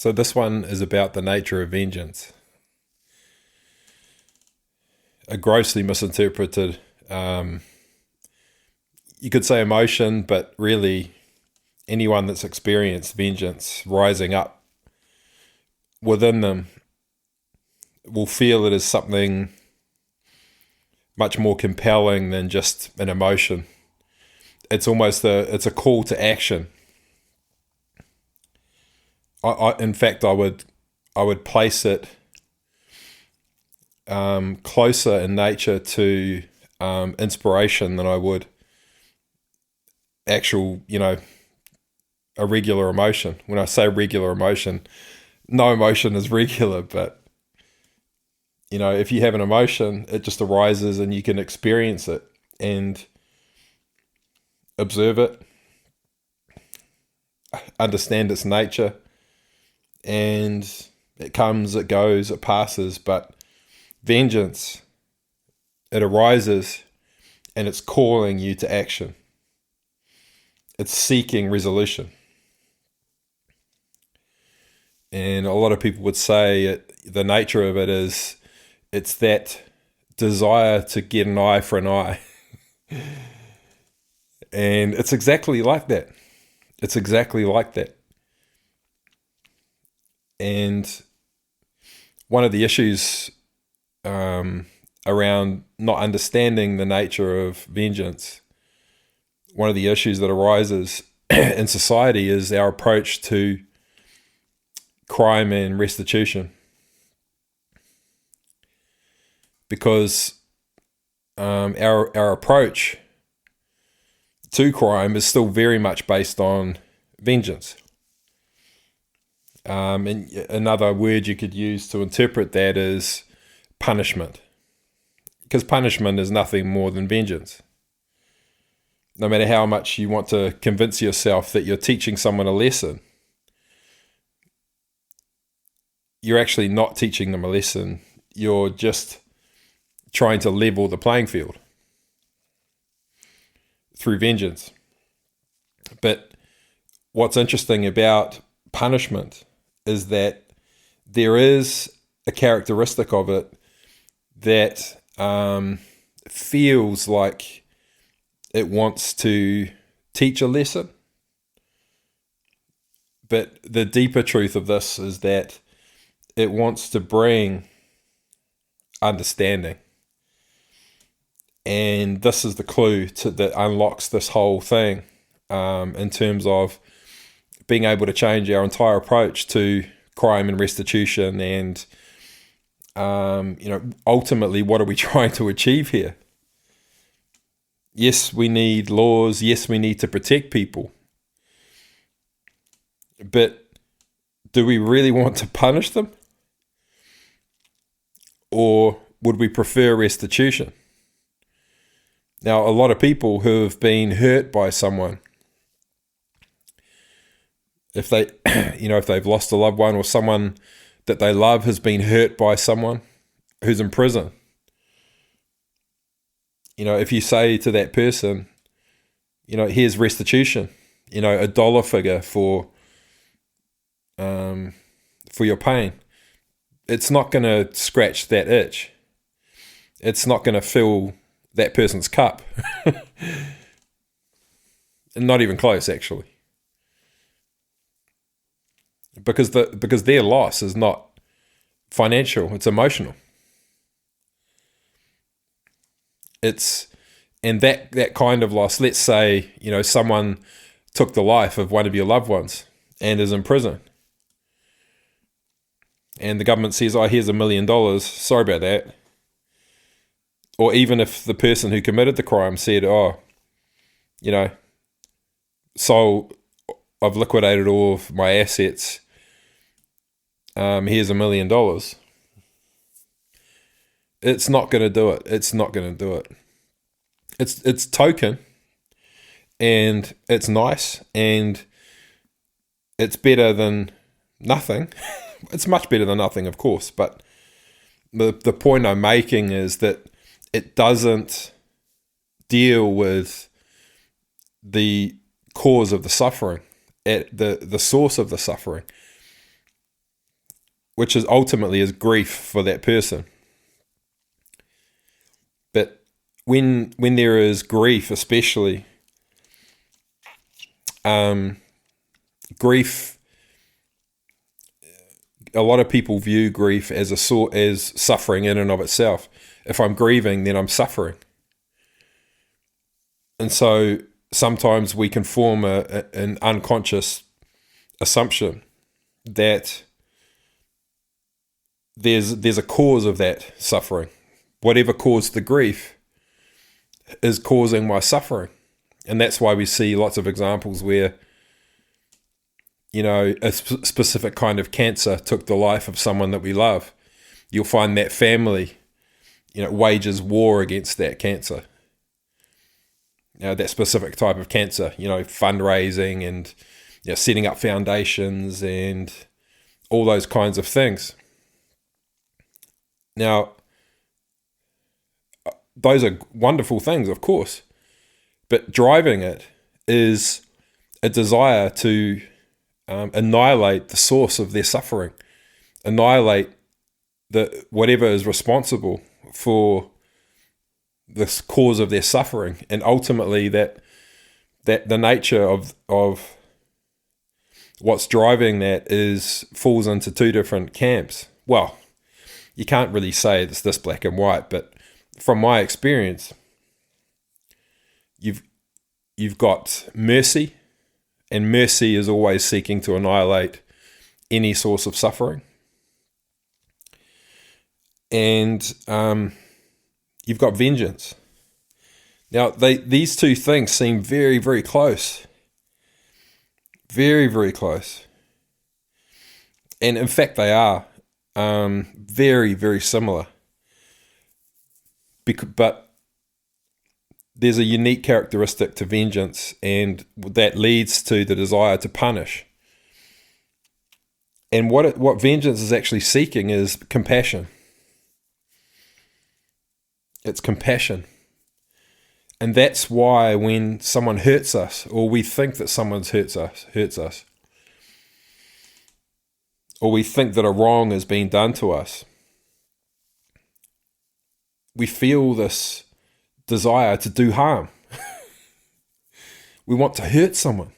So this one is about the nature of vengeance. A grossly misinterpreted, you could say emotion, but really anyone that's experienced vengeance rising up within them will feel it as something much more compelling than just an emotion. It's almost it's a call to action. In fact, I would place it closer in nature to inspiration than I would actual, a regular emotion. When I say regular emotion, no emotion is regular, but if you have an emotion, it just arises and you can experience it and observe it, understand its nature, and it comes, it goes, it passes. But vengeance, it arises and it's calling you to action. It's seeking resolution. And a lot of people would say the nature of it is it's that desire to get an eye for an eye. And it's exactly like that. It's exactly like that. And one of the issues around not understanding the nature of vengeance, one of the issues that arises in society is our approach to crime and restitution. Because our approach to crime is still very much based on vengeance. And another word you could use to interpret that is punishment. Because punishment is nothing more than vengeance. No matter how much you want to convince yourself that you're teaching someone a lesson, you're actually not teaching them a lesson. You're just trying to level the playing field through vengeance. But what's interesting about punishment is that there is a characteristic of it that feels like it wants to teach a lesson. But the deeper truth of this is that it wants to bring understanding. And this is the clue that unlocks this whole thing in terms of being able to change our entire approach to crime and restitution. And, ultimately, what are we trying to achieve here? Yes, we need laws. Yes, we need to protect people. But do we really want to punish them? Or would we prefer restitution? Now, a lot of people who have been hurt by someone, if they've lost a loved one or someone that they love has been hurt by someone who's in prison, if you say to that person, here's restitution, a dollar figure for your pain, it's not going to scratch that itch. It's not going to fill that person's cup. Not even close, actually. Because their loss is not financial, it's emotional. And that kind of loss, let's say, someone took the life of one of your loved ones and is in prison. And the government says, here's $1 million, sorry about that. Or even if the person who committed the crime said, so I've liquidated all of my assets, here's $1 million. It's not going to do it. It's not going to do it. It's token, and it's nice, and it's better than nothing. It's much better than nothing, of course, but the point I'm making is that it doesn't deal with the cause of the suffering, at the source of the suffering. which is ultimately is grief for that person. But when there is grief, especially, grief, a lot of people view grief as as suffering in and of itself. If I'm grieving, then I'm suffering. And so sometimes we can form an unconscious assumption that there's a cause of that suffering. Whatever caused the grief is causing my suffering. And that's why we see lots of examples where, a specific kind of cancer took the life of someone that we love. You'll find that family, wages war against that cancer. That specific type of cancer, fundraising and setting up foundations and all those kinds of things. Now, those are wonderful things, of course, but driving it is a desire to annihilate the source of their suffering, annihilate whatever is responsible for the cause of their suffering, and ultimately that the nature of what's driving that falls into two different camps. Well, you can't really say it's this black and white, but from my experience, you've got mercy, and mercy is always seeking to annihilate any source of suffering. And you've got vengeance. Now, these two things seem very, very close. Very, very close. And in fact, they are very, very similar. But there's a unique characteristic to vengeance, and that leads to the desire to punish. And what vengeance is actually seeking is compassion. It's compassion. And that's why when someone hurts us, or we think that someone hurts us, or we think that a wrong is being done to us, we feel this desire to do harm. We want to hurt someone.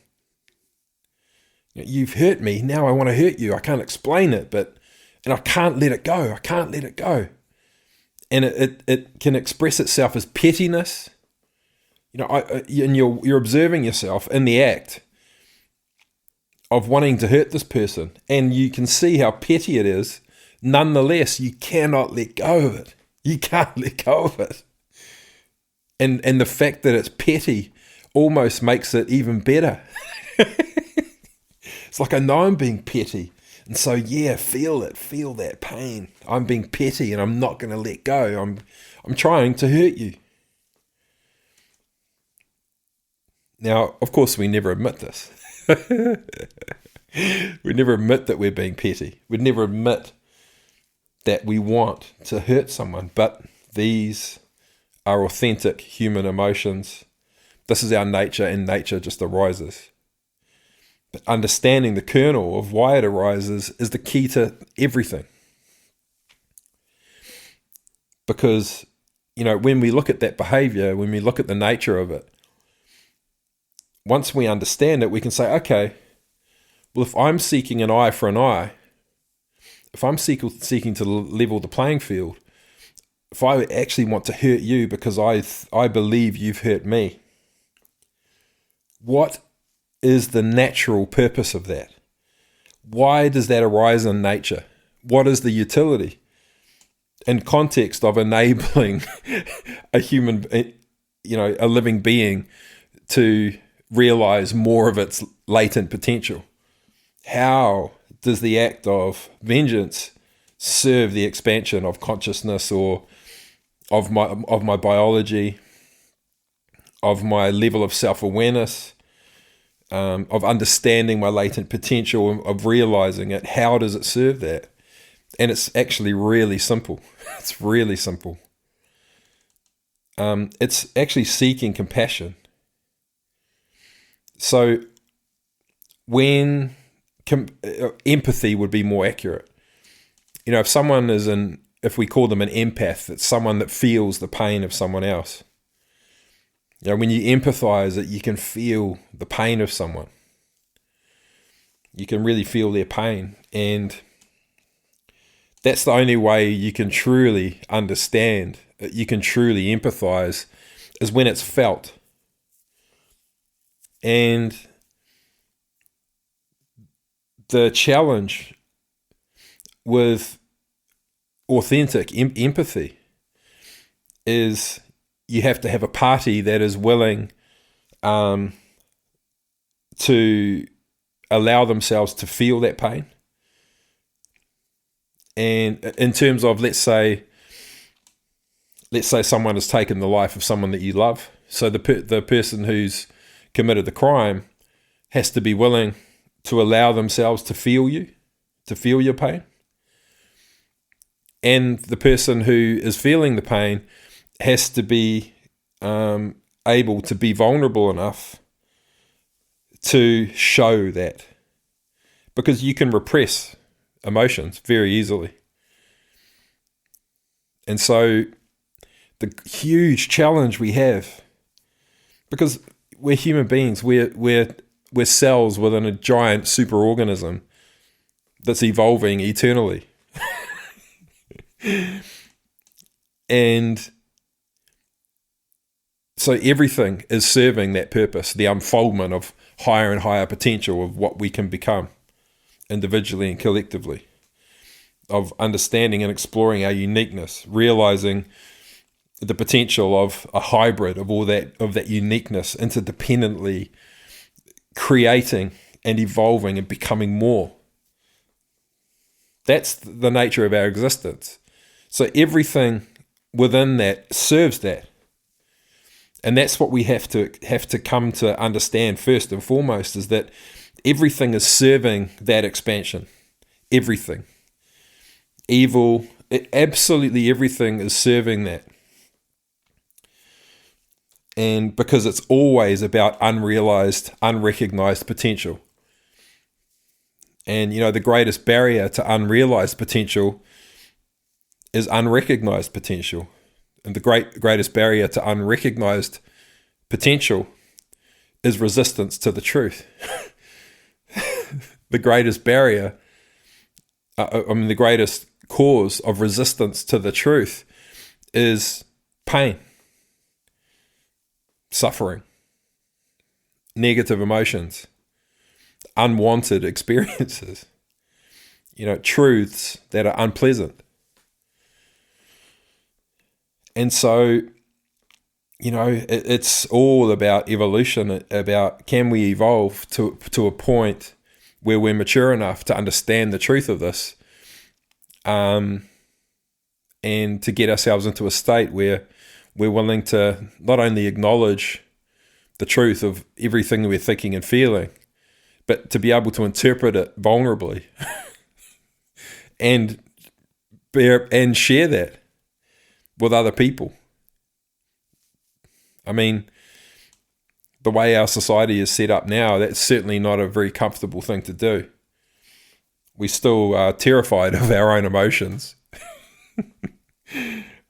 You've hurt me, now I want to hurt you. I can't explain it, and I can't let it go. I can't let it go. And it can express itself as pettiness. And you're observing yourself in the act of wanting to hurt this person, and you can see how petty it is. Nonetheless, you cannot let go of it. You can't let go of it. And the fact that it's petty almost makes it even better. It's like, I know I'm being petty. And so, feel it, feel that pain. I'm being petty and I'm not going to let go. I'm trying to hurt you. Now, of course, we never admit this. We never admit that we're being petty. We never admit that we want to hurt someone. But these are authentic human emotions. This is our nature, and nature just arises. But understanding the kernel of why it arises is the key to everything. Because, when we look at that behavior, when we look at the nature of it, once we understand it, we can say, okay, well, if I'm seeking an eye for an eye, if I'm seeking to level the playing field, if I actually want to hurt you because I believe you've hurt me, what is the natural purpose of that? Why does that arise in nature? What is the utility? In context of enabling a human, a living being to realize more of its latent potential. How does the act of vengeance serve the expansion of consciousness, or of my biology, of my level of self-awareness, of understanding my latent potential, of realizing it? How does it serve that? And it's actually really simple. It's really simple. It's actually seeking compassion. So when empathy would be more accurate. if we call them an empath, it's someone that feels the pain of someone else. When you empathize it, you can feel the pain of someone. You can really feel their pain. And that's the only way you can truly understand, you can truly empathize, is when it's felt. And the challenge with authentic empathy is you have to have a party that is willing to allow themselves to feel that pain. And in terms of, let's say someone has taken the life of someone that you love. So the person who's committed the crime has to be willing to allow themselves to feel your pain. And the person who is feeling the pain has to be able to be vulnerable enough to show that. Because you can repress emotions very easily. And so the huge challenge we have, because we're human beings, we're cells within a giant superorganism that's evolving eternally. And so everything is serving that purpose, the unfoldment of higher and higher potential of what we can become individually and collectively, of understanding and exploring our uniqueness, realizing the potential of a hybrid of all that uniqueness, interdependently creating and evolving and becoming more. That's the nature of our existence. So everything within that serves that. And that's what we have to come to understand first and foremost, is that everything is serving that expansion. Everything. Evil, absolutely everything is serving that. And because it's always about unrealized, unrecognized potential. And, the greatest barrier to unrealized potential is unrecognized potential. And the greatest barrier to unrecognized potential is resistance to the truth. The greatest barrier, the greatest cause of resistance to the truth is pain, suffering, negative emotions, unwanted experiences, truths that are unpleasant. And so, it's all about evolution, about can we evolve to a point where we're mature enough to understand the truth of this, and to get ourselves into a state where we're willing to not only acknowledge the truth of everything we're thinking and feeling, but to be able to interpret it vulnerably and share that with other people. I mean, the way our society is set up now, that's certainly not a very comfortable thing to do. We still are terrified of our own emotions.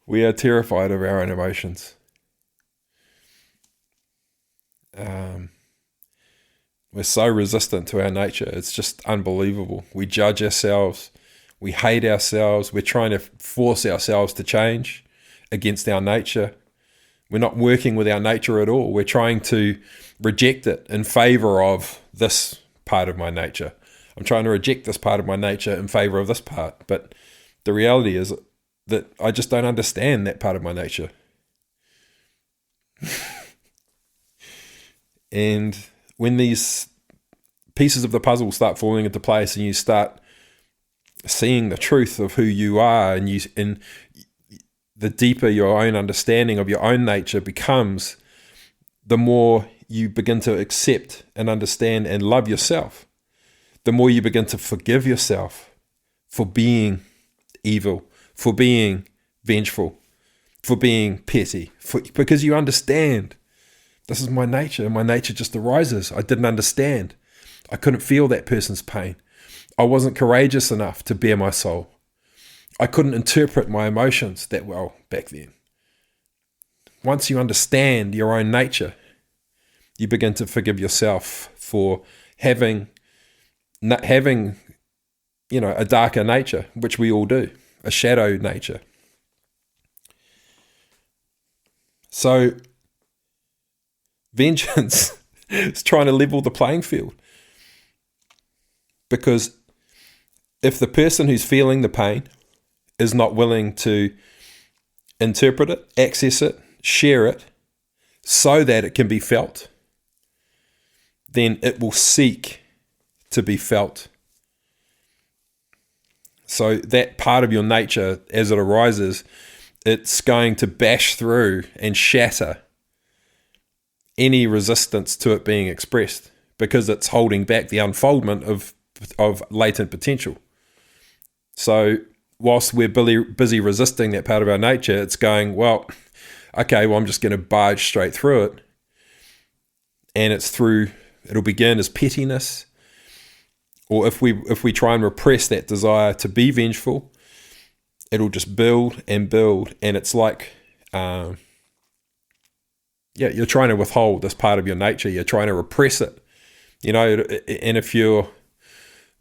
We are terrified of our own emotions. We're so resistant to our nature. It's just unbelievable. We judge ourselves. We hate ourselves. We're trying to force ourselves to change against our nature. We're not working with our nature at all. We're trying to reject it in favor of this part of my nature. I'm trying to reject this part of my nature in favor of this part. But the reality is that I just don't understand that part of my nature. And when these pieces of the puzzle start falling into place and you start seeing the truth of who you are, and the deeper your own understanding of your own nature becomes, the more you begin to accept and understand and love yourself. The more you begin to forgive yourself for being evil, for being vengeful, for being petty, because you understand this is my nature, and my nature just arises. I didn't understand. I couldn't feel that person's pain. I wasn't courageous enough to bare my soul. I couldn't interpret my emotions that well back then. Once you understand your own nature, you begin to forgive yourself for having a darker nature, which we all do, a shadow nature. So vengeance is trying to level the playing field. Because if the person who's feeling the pain is not willing to interpret it, access it, share it, so that it can be felt, then it will seek to be felt. So that part of your nature, as it arises, it's going to bash through and shatter any resistance to it being expressed, because it's holding back the unfoldment of latent potential. So whilst we're busy resisting that part of our nature, it's going, well, okay, well, I'm just going to barge straight through it. And it'll begin as pettiness. Or if we try and repress that desire to be vengeful, it'll just build and build. And it's like, you're trying to withhold this part of your nature. You're trying to repress it, and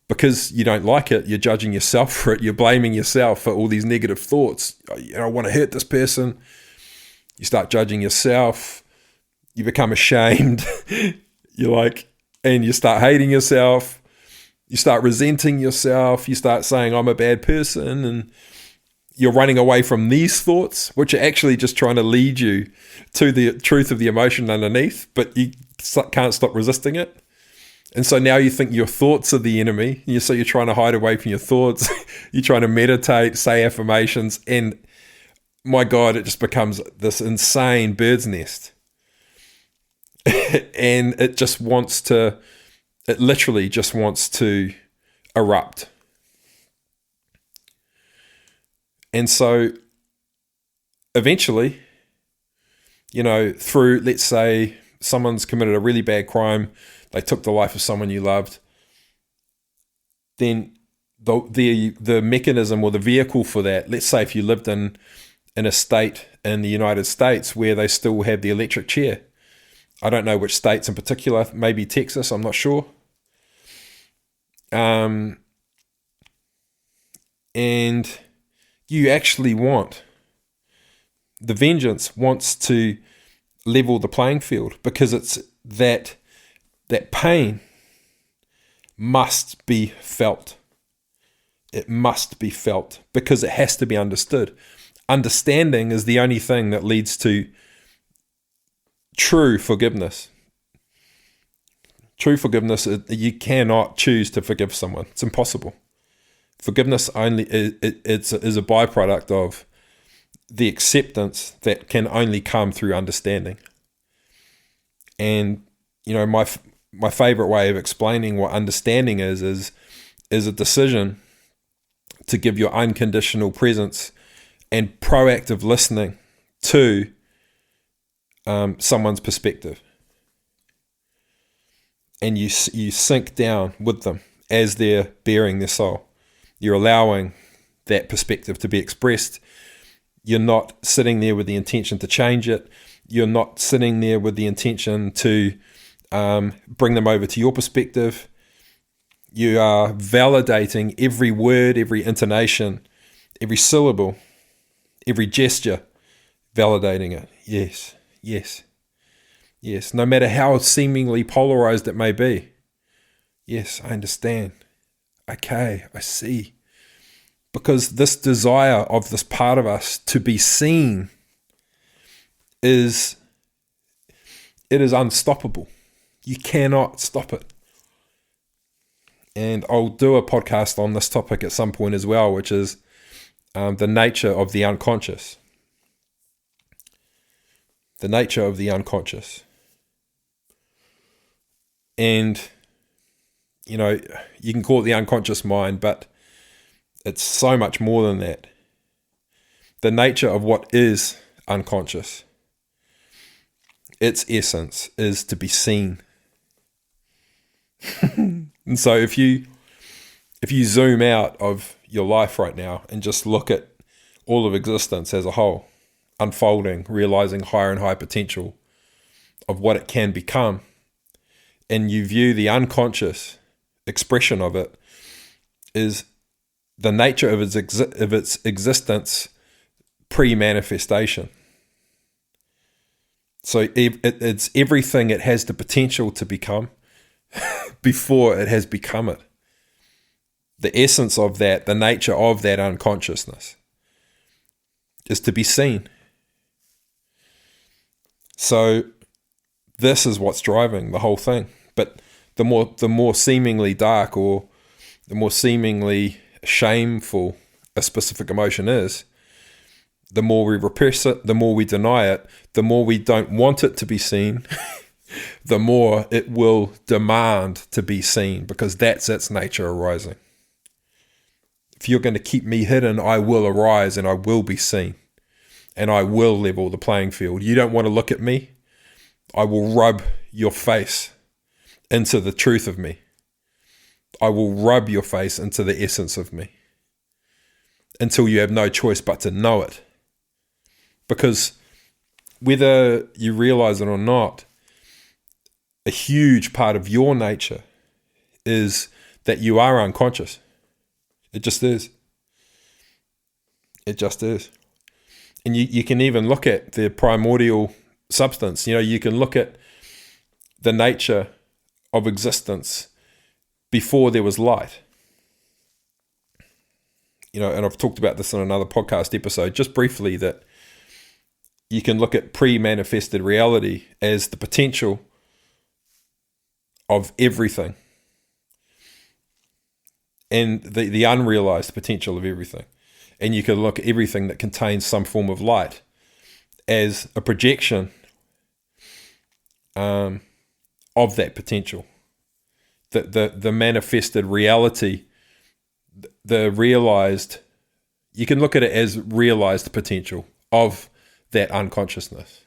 because you don't like it, you're judging yourself for it. You're blaming yourself for all these negative thoughts. I want to hurt this person. You start judging yourself. You become ashamed. And you start hating yourself. You start resenting yourself. You start saying, I'm a bad person. And you're running away from these thoughts, which are actually just trying to lead you to the truth of the emotion underneath, but you can't stop resisting it. And so now you think your thoughts are the enemy. So you're trying to hide away from your thoughts. You're trying to meditate, say affirmations, and my God, it just becomes this insane bird's nest. And it literally just wants to erupt. And so eventually, through, let's say, someone's committed a really bad crime, they took the life of someone you loved, then the mechanism or the vehicle for that, let's say if you lived in a state in the United States where they still have the electric chair. I don't know which states in particular, maybe Texas, I'm not sure. And you actually the vengeance wants to level the playing field, because it's that pain must be felt. It must be felt because it has to be understood. Understanding is the only thing that leads to true forgiveness. True forgiveness, you cannot choose to forgive someone. It's impossible. Forgiveness only is a byproduct of the acceptance that can only come through understanding. And my favorite way of explaining what understanding is a decision to give your unconditional presence and proactive listening to someone's perspective. And you sink down with them as they're bearing their soul. You're allowing that perspective to be expressed. You're not sitting there with the intention to change it. You're not sitting there with the intention to bring them over to your perspective. You are validating every word, every intonation, every syllable, every gesture, validating it. Yes, yes, yes. No matter how seemingly polarized it may be. Yes, I understand. Okay, I see. Because this desire of this part of us to be seen is unstoppable. You cannot stop it. And I'll do a podcast on this topic at some point as well, which is the nature of the unconscious. The nature of the unconscious. And, you can call it the unconscious mind, but it's so much more than that. The nature of what is unconscious, its essence is to be seen. And so if you if you zoom out of your life right now and just look at all of existence as a whole, unfolding, realizing higher and higher potential of what it can become, and you view the unconscious expression of it is the nature of its existence pre-manifestation. So it's everything it has the potential to become before it has become it. The essence of that, the nature of that unconsciousness is to be seen. So this is what's driving the whole thing. But the more seemingly dark or the more seemingly shameful a specific emotion is, the more we repress it, the more we deny it, the more we don't want it to be seen, the more it will demand to be seen, because that's its nature arising. If you're going to keep me hidden, I will arise and I will be seen and I will level the playing field. You don't want to look at me? I will rub your face into the truth of me. I will rub your face into the essence of me until you have no choice but to know it. Because whether you realize it or not, a huge part of your nature is that you are unconscious. It just is. It just is. And you can even look at the primordial substance. You can look at the nature of existence before there was light. And I've talked about this in another podcast episode, just briefly, that you can look at pre-manifested reality as the potential of everything and the unrealized potential of everything. And you can look at everything that contains some form of light as a projection of that potential. The manifested reality, the realized, you can look at it as realized potential of that unconsciousness.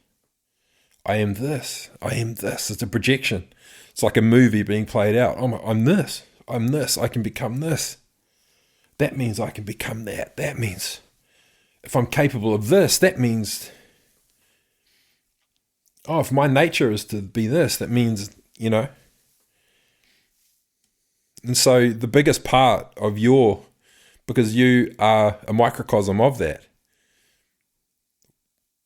I am this. I am this. It's a projection. It's like a movie being played out. I'm this. I'm this. I can become this. That means I can become that. That means if I'm capable of this, that means, if my nature is to be this, that means, And so the biggest part of because you are a microcosm of that,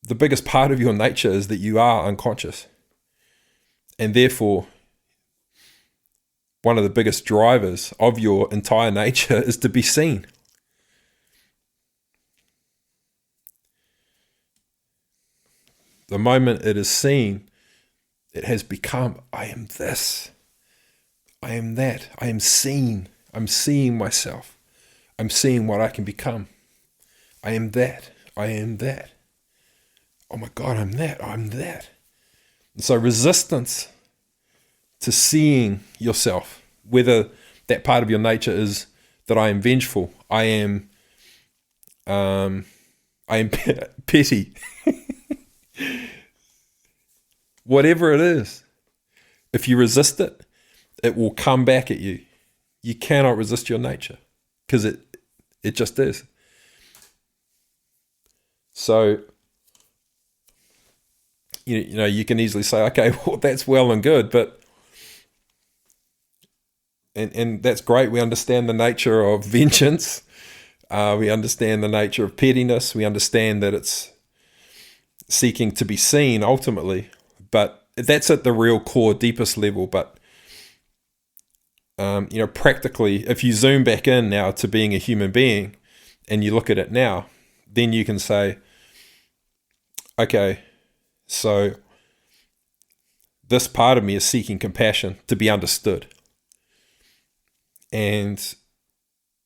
the biggest part of your nature is that you are unconscious. And therefore, one of the biggest drivers of your entire nature is to be seen. The moment it is seen, it has become, I am this. I am that. I am seen. I'm seeing myself. I'm seeing what I can become. I am that. I am that. Oh my God, I'm that. I'm that. And so resistance to seeing yourself, whether that part of your nature is that I am vengeful, I am petty, whatever it is, if you resist it, it will come back at you. You cannot resist your nature because it just is. So, you can easily say, okay, well, that's well and good, but and that's great. We understand the nature of vengeance. We understand the nature of pettiness. We understand that it's seeking to be seen ultimately, but that's at the real core, deepest level. But practically, if you zoom back in now to being a human being and you look at it now, then you can say, okay, so this part of me is seeking compassion to be understood. And,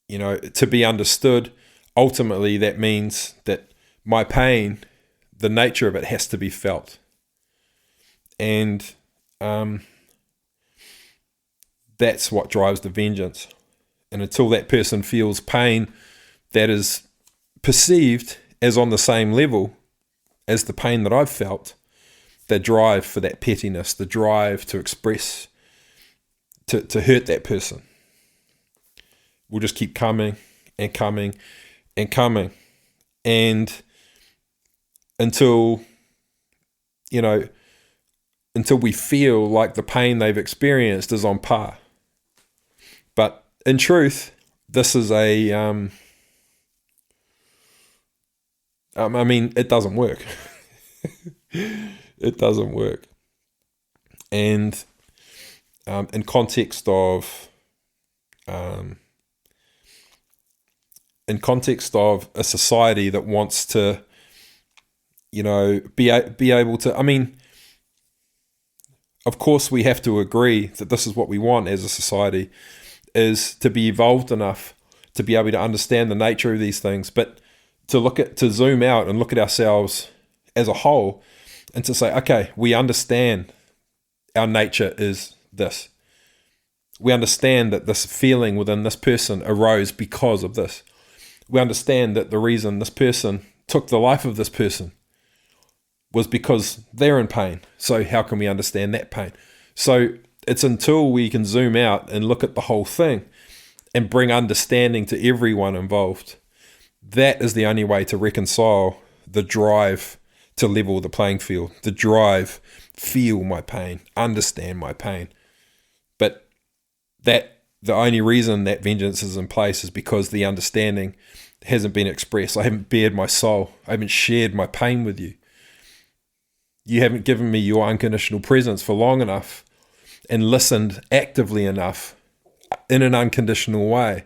to be understood, ultimately that means that my pain, the nature of it has to be felt. And that's what drives the vengeance. And until that person feels pain that is perceived as on the same level as the pain that I've felt, the drive for that pettiness, the drive to express, to hurt that person, will just keep coming and coming and coming. And until we feel like the pain they've experienced is on par. But in truth, this is it doesn't work. It doesn't work. And in context of a society that wants to, be able to, of course we have to agree that this is what we want as a society, is to be evolved enough to be able to understand the nature of these things, but to zoom out and look at ourselves as a whole and to say, okay, we understand our nature is this. We understand that this feeling within this person arose because of this. We understand that the reason this person took the life of this person was because they're in pain. So how can we understand that pain? So it's until we can zoom out and look at the whole thing and bring understanding to everyone involved, that is the only way to reconcile the drive to level the playing field, the drive, feel my pain, understand my pain. But that the only reason that vengeance is in place is because the understanding hasn't been expressed. I haven't bared my soul. I haven't shared my pain with you. You haven't given me your unconditional presence for long enough and listened actively enough in an unconditional way,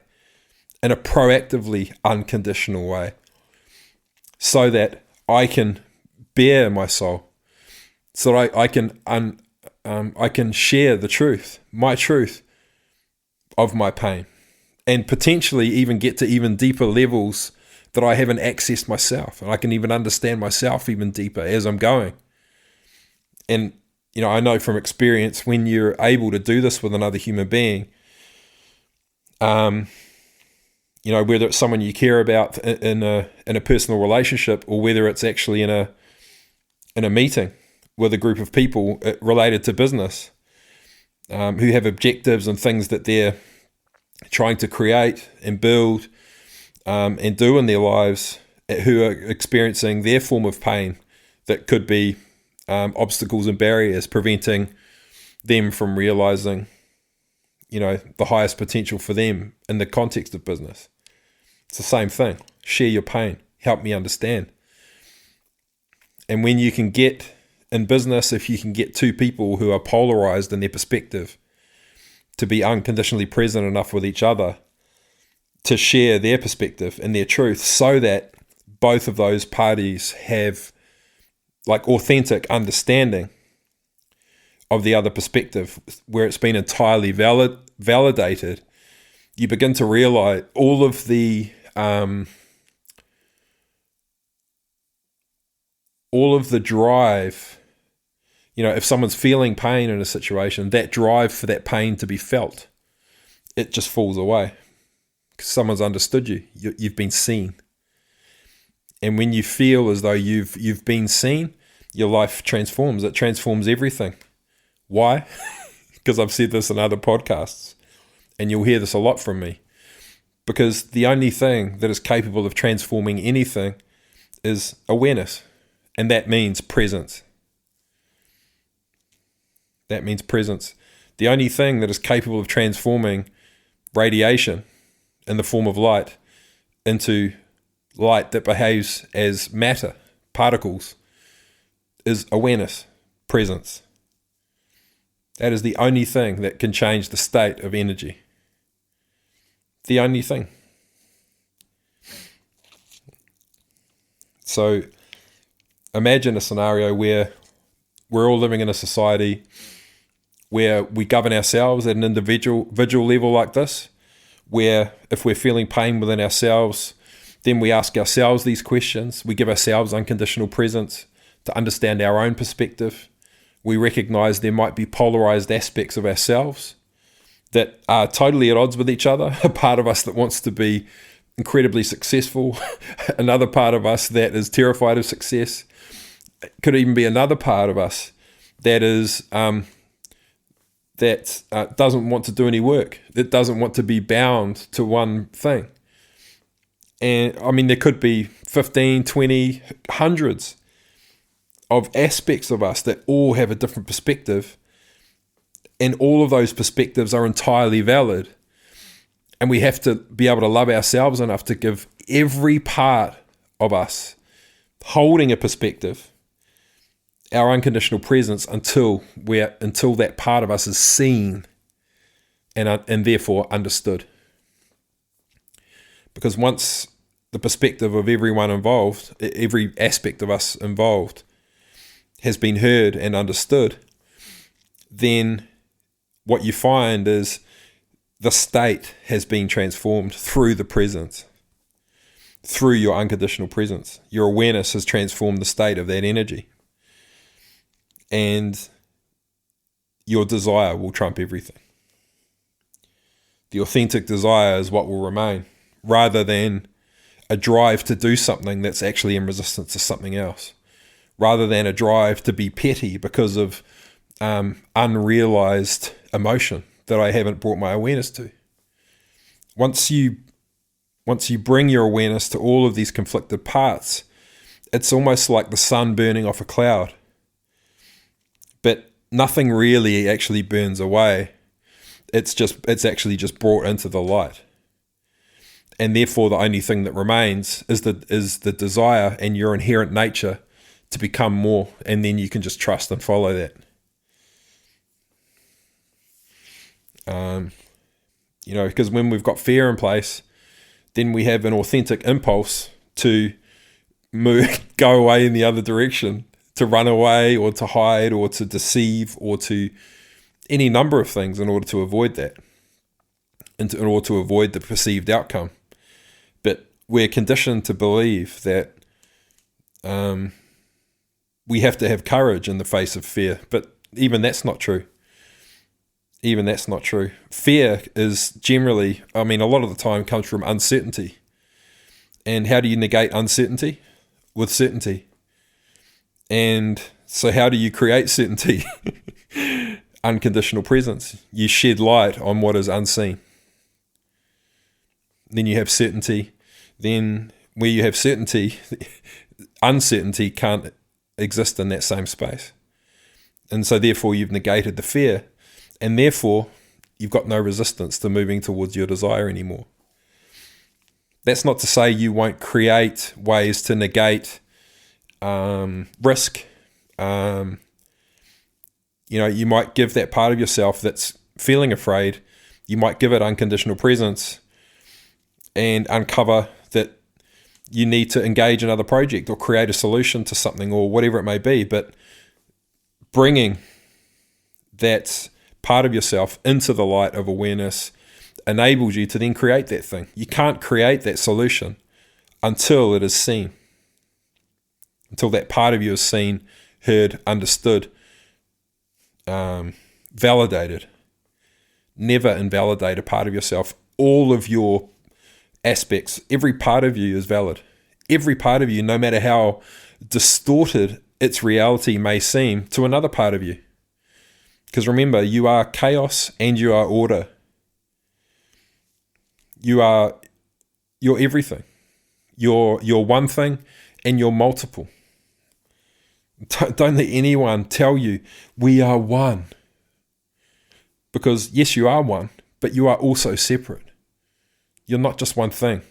in a proactively unconditional way, so that I can bare my soul, so that I can share the truth, my truth of my pain, and potentially even get to even deeper levels that I haven't accessed myself, and I can even understand myself even deeper as I'm going. And I know from experience, when you're able to do this with another human being, whether it's someone you care about in a personal relationship, or whether it's actually in a meeting with a group of people related to business, who have objectives and things that they're trying to create and build and do in their lives, who are experiencing their form of pain that could be obstacles and barriers preventing them from realizing, the highest potential for them in the context of business. It's the same thing. Share your pain. Help me understand. And when you can get in business, if you can get two people who are polarized in their perspective to be unconditionally present enough with each other to share their perspective and their truth, so that both of those parties have authentic understanding of the other perspective, where it's been entirely validated, you begin to realize all of the drive. If someone's feeling pain in a situation, that drive for that pain to be felt, it just falls away because someone's understood you. You've been seen. And when you feel as though you've been seen, your life transforms. It transforms everything. Why? Because I've said this in other podcasts, and you'll hear this a lot from me. Because the only thing that is capable of transforming anything is awareness. And that means presence. That means presence. The only thing that is capable of transforming radiation in the form of light into light that behaves as matter, particles, is awareness, presence. That is the only thing that can change the state of energy. The only thing. So imagine a scenario where we're all living in a society where we govern ourselves at an individual level like this, where if we're feeling pain within ourselves, then we ask ourselves these questions. We give ourselves unconditional presence to understand our own perspective. We recognize there might be polarized aspects of ourselves that are totally at odds with each other. A part of us that wants to be incredibly successful, another part of us that is terrified of success. It could even be another part of us that is that doesn't want to do any work, that doesn't want to be bound to one thing. And I mean, there could be 15, 20, hundreds of aspects of us that all have a different perspective, and all of those perspectives are entirely valid. And we have to be able to love ourselves enough to give every part of us holding a perspective our unconditional presence until that part of us is seen and therefore understood. Because once the perspective of everyone involved, every aspect of us involved, has been heard and understood, then what you find is the state has been transformed through the presence, through your unconditional presence. Your awareness has transformed the state of that energy. And your desire will trump everything. The authentic desire is what will remain, rather than a drive to do something that's actually in resistance to something else, rather than a drive to be petty because of unrealized emotion that I haven't brought my awareness to. Once you bring your awareness to all of these conflicted parts, it's almost like the sun burning off a cloud. But nothing really actually burns away. It's actually just brought into the light. And therefore the only thing that remains is the desire and your inherent nature to become more, and then you can just trust and follow that. Because when we've got fear in place, then we have an authentic impulse to go away in the other direction, to run away or to hide or to deceive or to any number of things in order to avoid that, in order to avoid the perceived outcome. But we're conditioned to believe that we have to have courage in the face of fear, but even that's not true. Fear is generally, a lot of the time, comes from uncertainty. And how do you negate uncertainty? With certainty. And so how do you create certainty? Unconditional presence. You shed light on what is unseen. Then you have certainty. Then where you have certainty, uncertainty can't exist in that same space. And so therefore you've negated the fear, and therefore you've got no resistance to moving towards your desire anymore. That's not to say you won't create ways to negate risk. You might give that part of yourself that's feeling afraid, you might give it unconditional presence and uncover that you need to engage another project or create a solution to something or whatever it may be. But bringing that part of yourself into the light of awareness enables you to then create that thing. You can't create that solution until it is seen, until that part of you is seen, heard, understood, validated. Never invalidate a part of yourself. All of your aspects, every part of you is valid. Every part of you, no matter how distorted its reality may seem to another part of you. Because remember, you are chaos and you are order. You're everything. You're one thing and you're multiple. Don't let anyone tell you we are one. Because yes, you are one, but you are also separate. You're not just one thing.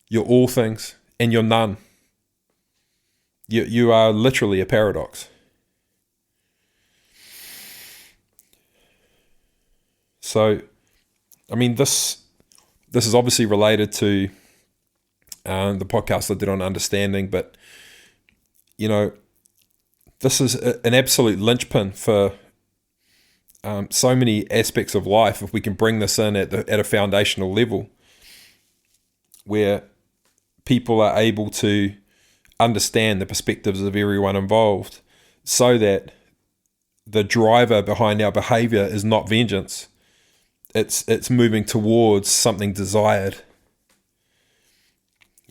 You're all things and you're none. You are literally a paradox. So, this is obviously related to the podcast I did on understanding, but this is an absolute linchpin for so many aspects of life. If we can bring this in at a foundational level, where people are able to understand the perspectives of everyone involved, so that the driver behind our behavior is not vengeance. It's moving towards something desired.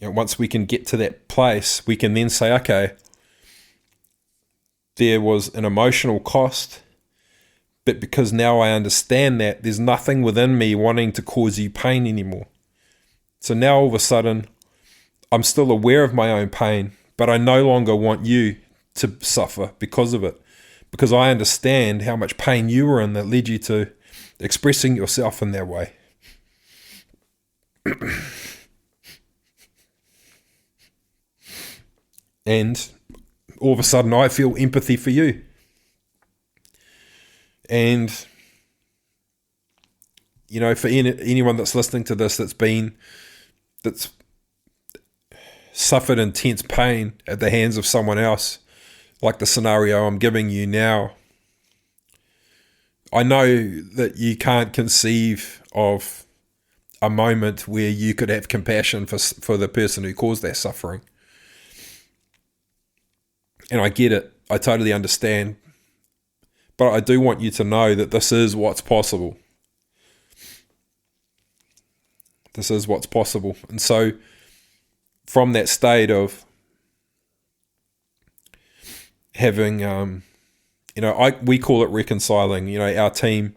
Once we can get to that place, we can then say, okay, there was an emotional cost, But because now I understand that, there's nothing within me wanting to cause you pain anymore. So now all of a sudden, I'm still aware of my own pain, but I no longer want you to suffer because of it. Because I understand how much pain you were in that led you to expressing yourself in that way. And all of a sudden I feel empathy for you. And, for anyone that's listening to this that's suffered intense pain at the hands of someone else, like the scenario I'm giving you now, I know that you can't conceive of a moment where you could have compassion for the person who caused that suffering. And I get it. I totally understand. But I do want you to know that this is what's possible. This is what's possible. And so from that state of having, we call it reconciling. Our team,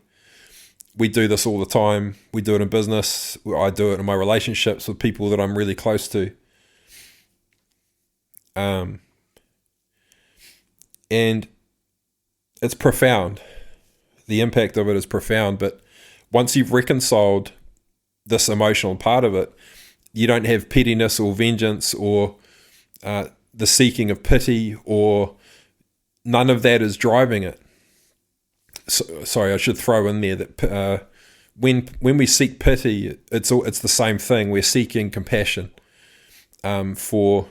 we do this all the time. We do it in business. I do it in my relationships with people that I'm really close to. And it's profound. The impact of it is profound. But once you've reconciled this emotional part of it, you don't have pettiness or vengeance or the seeking of pity, or none of that is driving it. Sorry, I should throw in there that when we seek pity, it's the same thing. We're seeking compassion for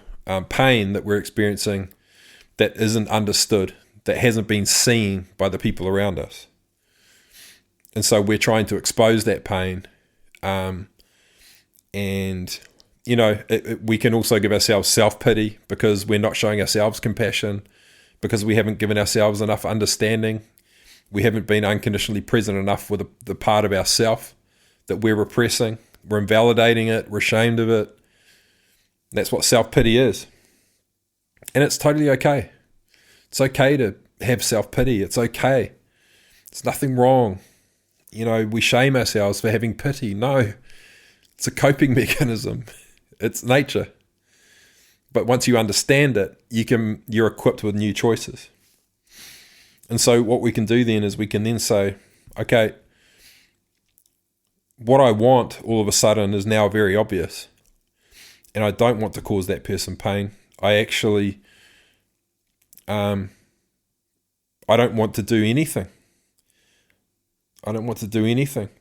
pain that we're experiencing that isn't understood, that hasn't been seen by the people around us. And so we're trying to expose that pain. We can also give ourselves self-pity because we're not showing ourselves compassion, because we haven't given ourselves enough understanding. We haven't been unconditionally present enough with the part of ourself that we're repressing. We're invalidating it. We're ashamed of it. That's what self-pity is. And it's totally okay. It's okay to have self-pity. It's okay. There's nothing wrong. We shame ourselves for having pity. No, it's a coping mechanism. It's nature. But once you understand it, you're equipped with new choices. And so what we can do then is we can then say, okay, what I want all of a sudden is now very obvious. And I don't want to cause that person pain. I actually, I don't want to do anything.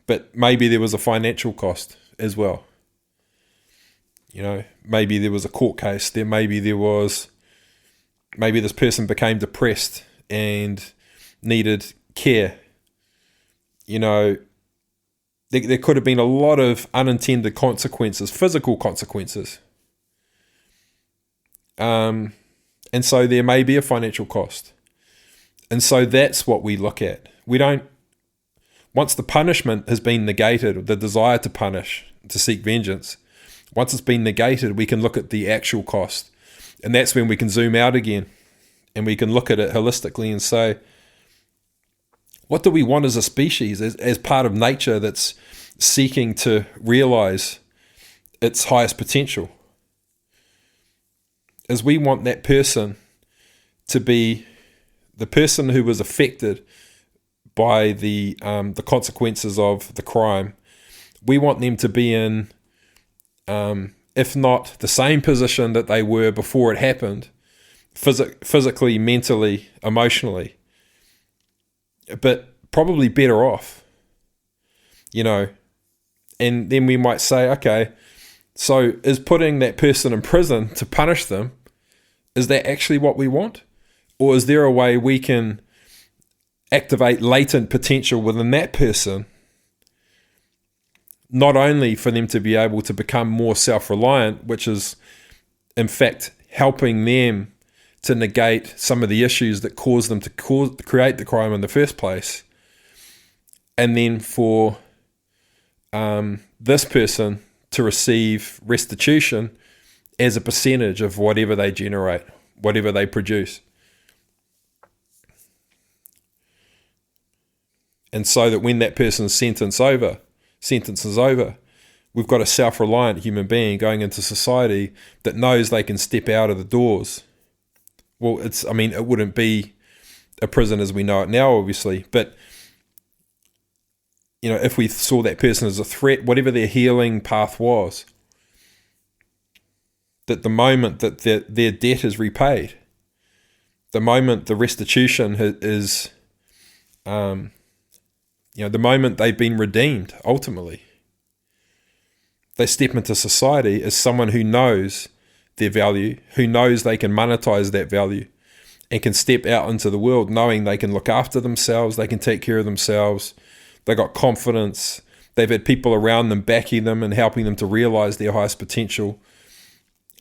But maybe there was a financial cost as well. Maybe there was a court case. Maybe this person became depressed and needed care. There could have been a lot of unintended consequences, physical consequences. And so there may be a financial cost. And so that's what we look at. Once the punishment has been negated, the desire to punish, to seek vengeance, once it's been negated, we can look at the actual cost. And that's when we can zoom out again and we can look at it holistically and say, what do we want as a species, as part of nature that's seeking to realize its highest potential? Is we want that person to be the person who was affected by the consequences of the crime. We want them to be in, if not the same position that they were before it happened, physically, mentally, emotionally, but probably better off, and then we might say, okay, so is putting that person in prison to punish them, is that actually what we want? Or is there a way we can activate latent potential within that person, not only for them to be able to become more self-reliant, which is in fact helping them to negate some of the issues that caused them to create the crime in the first place, and then for this person to receive restitution as a percentage of whatever they generate, whatever they produce. And so that when that person's sentence is over, we've got a self-reliant human being going into society that knows they can step out of the doors. Well, it wouldn't be a prison as we know it now, obviously, but if we saw that person as a threat, whatever their healing path was, that the moment that their debt is repaid, the moment the restitution is, the moment they've been redeemed, ultimately, they step into society as someone who knows their value, who knows they can monetize that value, and can step out into the world knowing they can look after themselves, they can take care of themselves, they got confidence, they've had people around them backing them and helping them to realize their highest potential.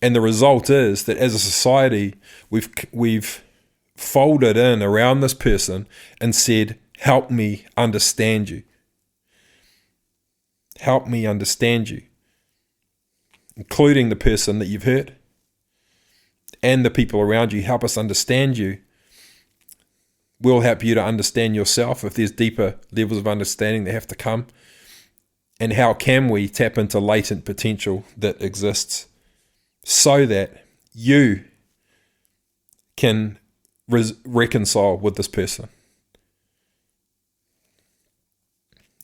And the result is that as a society, we've folded in around this person and said, help me understand you. Help me understand you. Including the person that you've hurt and the people around you. Help us understand you. We'll help you to understand yourself if there's deeper levels of understanding that have to come. And how can we tap into latent potential that exists so that you can reconcile with this person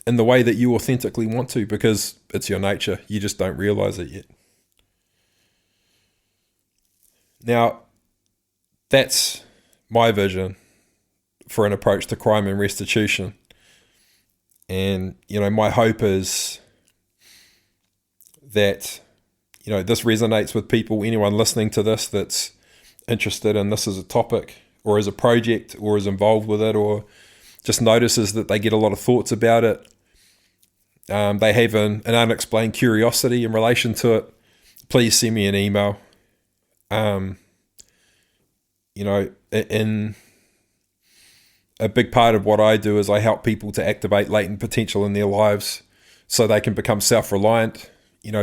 in the way that you authentically want to, because it's your nature. You just don't realize it yet. Now, that's my vision for an approach to crime and restitution. And, my hope is that, this resonates with people, anyone listening to this that's interested in this as a topic or as a project or is involved with it or just notices that they get a lot of thoughts about it. They have an unexplained curiosity in relation to it. Please send me an email. In a big part of what I do is I help people to activate latent potential in their lives so they can become self-reliant,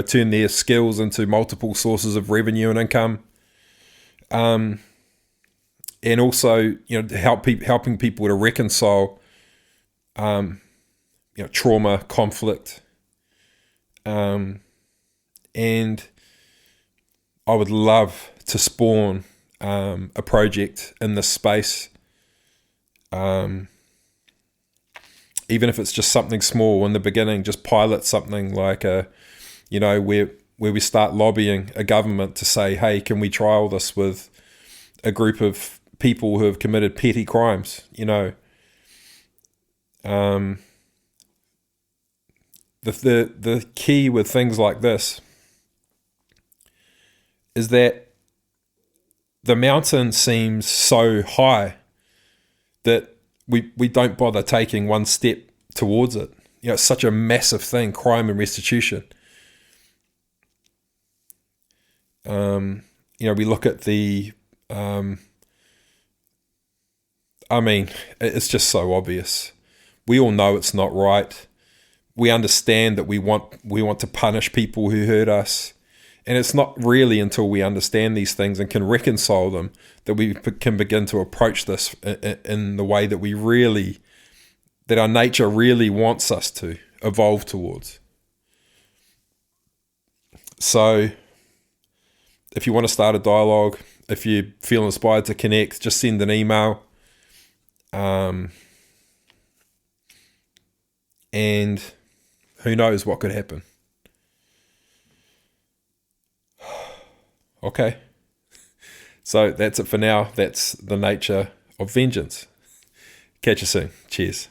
turn their skills into multiple sources of revenue and income. And also, helping people to reconcile, trauma, conflict. And I would love to spawn a project in this space, even if it's just something small in the beginning. Just pilot something like where we start lobbying a government to say, hey, can we trial this with a group of people who have committed petty crimes? The key with things like this is that the mountain seems so high that we don't bother taking one step towards it. It's such a massive thing, crime and restitution. We look at the, it's just so obvious. We all know it's not right. We understand that we want to punish people who hurt us. And it's not really until we understand these things and can reconcile them that we can begin to approach this in the way that that our nature really wants us to evolve towards. So if you want to start a dialogue, if you feel inspired to connect, just send an email. And who knows what could happen. Okay. So that's it for now. That's the nature of vengeance. Catch you soon. Cheers.